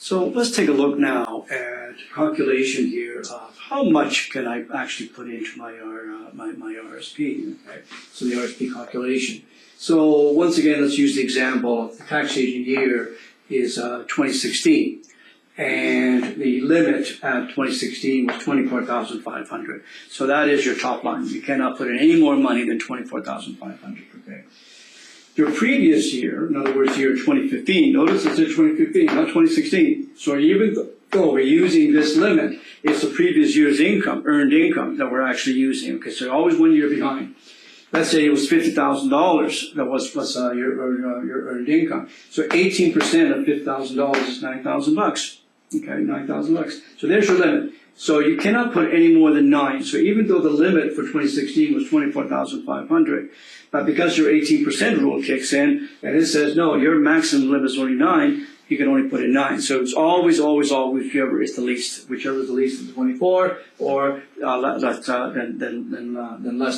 So let's take a look now at calculation here of how much can I actually put into my RRSP. Okay? So the RRSP calculation. So once again, let's use the example. The taxation year is 2016, and the limit at 2016 was $24,500. So that is your top line. You cannot put in any more money than $24,500. Okay. Your previous year, in other words, year 2015, notice it's in 2015, not 2016. So even though we're using this limit, it's the previous year's income, earned income, that we're actually using. Okay, so always 1 year behind. Let's say it was $50,000 that was your earned income. So 18% of $50,000 is $9,000. Okay, $9,000. So there's your limit. So you cannot put any more than 9. So even though the limit for 2016 was $24,500, but because your 18% rule kicks in, and it says, no, your maximum limit is only 9, you can only put in 9. So it's always, whichever is the least. Whichever is the least is 24, or less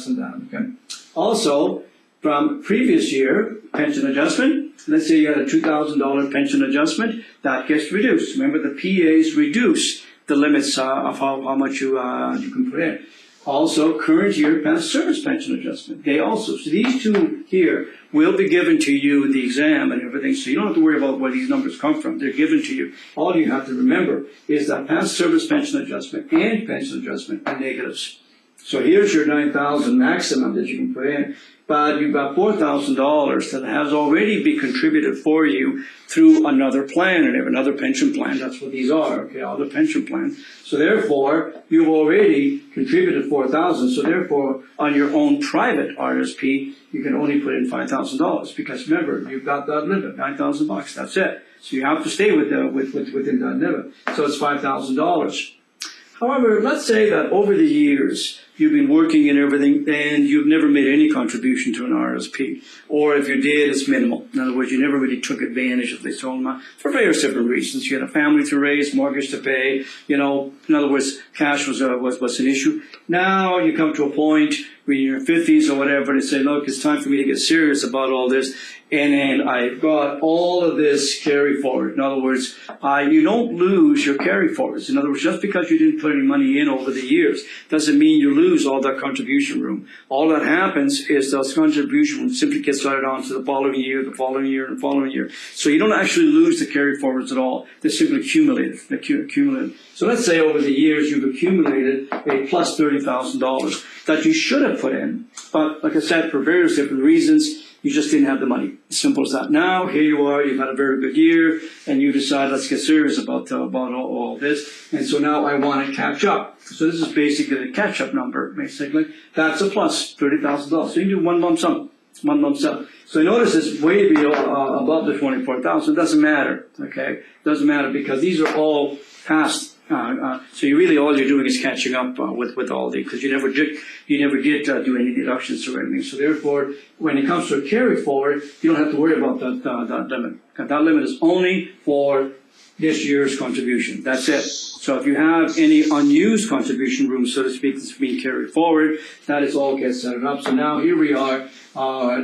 than that, okay? Also, from previous year, pension adjustment, let's say you had a $2,000 pension adjustment, that gets reduced. Remember, the PAs reduce the limits of how much you can put in. Also, current year past service pension adjustment. They also, so these two here will be given to you in the exam and everything, so you don't have to worry about where these numbers come from. They're given to you. All you have to remember is that past service pension adjustment and pension adjustment are negatives. So here's your $9,000 maximum that you can put in, but you've got $4,000 that has already been contributed for you through another plan, and another pension plan. That's what these are, okay, other pension plans. So therefore, you've already contributed $4,000. So therefore, on your own private RSP, you can only put in $5,000 because remember, you've got that limit, $9,000. That's it. So you have to stay within that limit. So it's $5,000. However, let's say that over the years, you've been working and everything, and you've never made any contribution to an RSP. Or if you did, it's minimal. In other words, you never really took advantage of this whole amount for various different reasons. You had a family to raise, mortgage to pay, in other words, cash was an issue. Now you come to a point when you're in your 50s or whatever, and say, look, it's time for me to get serious about all this. And then I've got all of this carry forward. In other words, you don't lose your carry forwards. In other words, just because you didn't put any money in over the years doesn't mean you lose all that contribution room. All that happens is those contribution room simply gets added on to the following year, the following year, and the following year. So you don't actually lose the carry forwards at all. They're simply accumulated. So let's say over the years you've accumulated a plus $30,000 that you should have put in. But like I said, for various different reasons, you just didn't have the money. As simple as that. Now, here you are, you've had a very good year, and you decide, let's get serious about all this. And so now I want to catch up. So this is basically the catch-up number, basically. That's a plus, $30,000. So you can do one lump sum. So notice it's way above the $24,000. It doesn't matter, okay? It doesn't matter because these are all past. So you really, all you're doing is catching up with all these, because you never did do any deductions or anything. So therefore, when it comes to a carry forward, you don't have to worry about that limit. That limit is only for this year's contribution. That's it. So if you have any unused contribution room, so to speak, that's being carried forward, that is all gets set up. So now here we are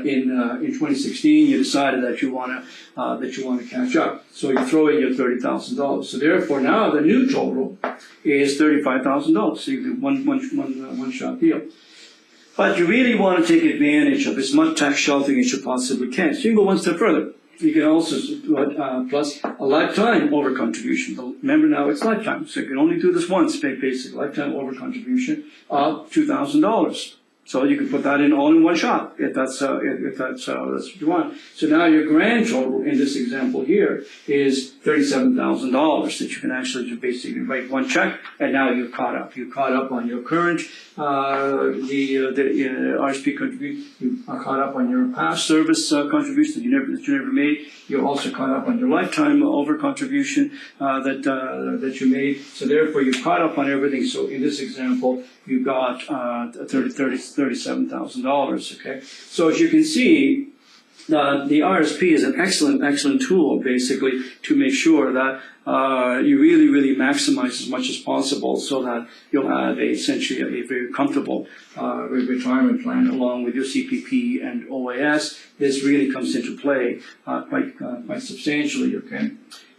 in 2016. You decided that you want to catch up. So you throw in your $30,000. So therefore, now the new total is $35,000. So you do one shot deal. But you really want to take advantage of as much tax sheltering as you possibly can. So you can go one step further. You can also plus a lifetime over contribution. Remember now it's lifetime, so you can only do this once, basic lifetime over contribution of $2,000. So you can put that in all in one shot if that's what you want. So now your grand total in this example here is $37,000 that you can actually just basically write one check, and now you're caught up. You're caught up on your current RSP contribution. You are caught up on your past service contribution that you never made. You're also caught up on your lifetime over contribution that you made. So therefore, you're caught up on everything. So in this example, you got $37,000. Okay. So as you can see, the RSP is an excellent tool, basically, to make sure that you really maximize as much as possible, so that you'll have essentially a very comfortable retirement plan along with your CPP and OAS. This really comes into play quite substantially. Okay.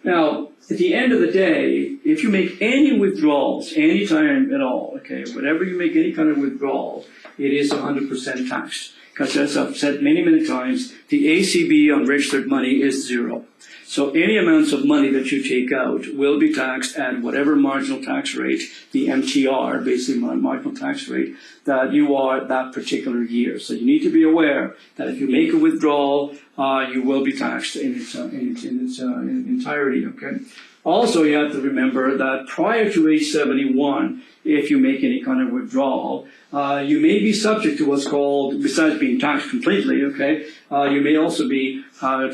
Now, at the end of the day, if you make any withdrawals, any time at all, okay, whenever you make any kind of withdrawal, it is 100% taxed. Because as I've said many, many times, the ACB on registered money is 0. So any amounts of money that you take out will be taxed at whatever marginal tax rate, the MTR, basically marginal tax rate, that you are that particular year. So you need to be aware that if you make a withdrawal, you will be taxed in its entirety, okay? Also, you have to remember that prior to age 71, if you make any kind of withdrawal, you may be subject to what's called, besides being taxed completely, okay, you may also be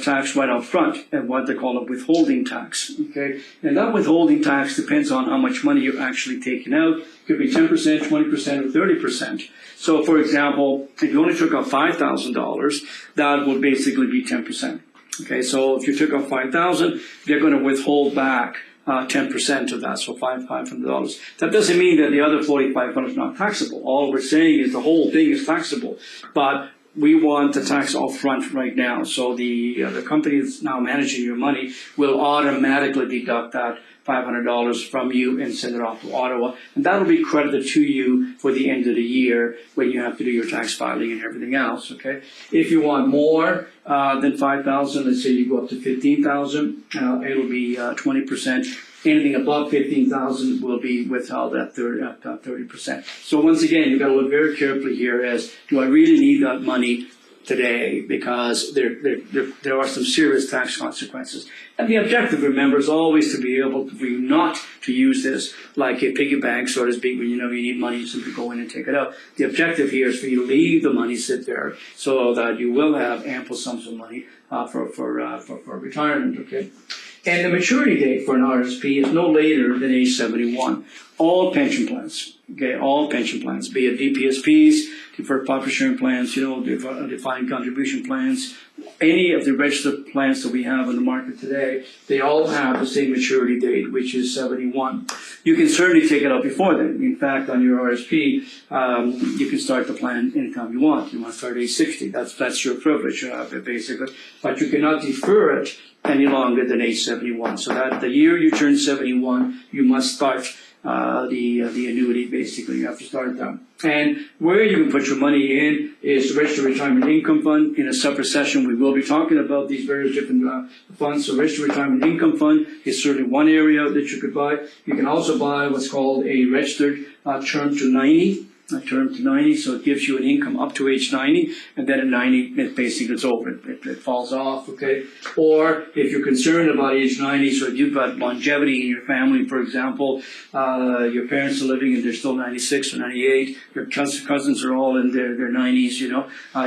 taxed right up front at what they call a withholding tax, okay? And that withholding tax depends on how much money you're actually taking out. It could be 10%, 20%, or 30%. So, for example, if you only took out $5,000, that would basically be 10%. Okay, so if you took out $5,000, they're going to withhold back 10% of that, so $500. That doesn't mean that the other $4,500 is not taxable. All we're saying is the whole thing is taxable, but we want the tax up front right now. So the company that's now managing your money will automatically deduct that $500 from you and send it off to Ottawa, and that'll be credited to you for the end of the year when you have to do your tax filing and everything else. Okay, if you want more than $5,000, let's say you go up to $15,000, it'll be 20%. Anything above $15,000 will be withheld at 30%. So once again, you've got to look very carefully here as, do I really need that money today? Because there are some serious tax consequences. And the objective, remember, is always to be able for you not to use this like a piggy bank, so to speak, when you know you need money, you simply go in and take it out. The objective here is for you to leave the money sit there so that you will have ample sums of money for retirement, okay? And the maturity date for an RRSP is no later than age 71. All pension plans, okay, all pension plans, be it DPSPs, deferred profit sharing plans, defined contribution plans, any of the registered plans that we have on the market today, they all have the same maturity date, which is 71. You can certainly take it out before then. In fact, on your RSP, you can start the plan anytime you want. You want to start at age 60. That's your privilege, basically. But you cannot defer it any longer than age 71. So that the year you turn 71, you must start the annuity, basically. You have to start that. And where you can put your money in is the Registered Retirement Income Fund. In a separate session, we will be talking about these various different funds. So Registered Retirement Income Fund is certainly one area that you could buy. You can also buy what's called a registered term to 90. A term to 90, so it gives you an income up to age 90, and then at 90, it basically it's over. It falls off, okay? Or if you're concerned about age 90, so if you've got longevity in your family, for example, your parents are living and they're still 96 or 98, your cousins are all in their 90s,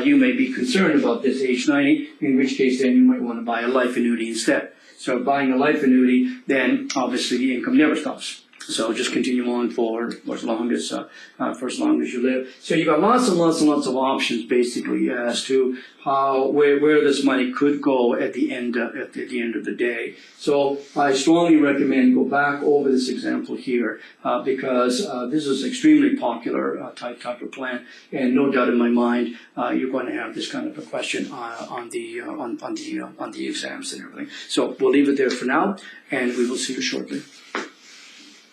you may be concerned about this age 90, in which case then you might want to buy a life annuity instead. So buying a life annuity, then obviously the income never stops. So just continue on for as long as you live. So you've got lots and lots and lots of options basically as to where this money could go at the end of the day. So I strongly recommend go back over this example here because this is extremely popular type of plan, and no doubt in my mind you're going to have this kind of a question on the exams and everything. So we'll leave it there for now, and we will see you shortly.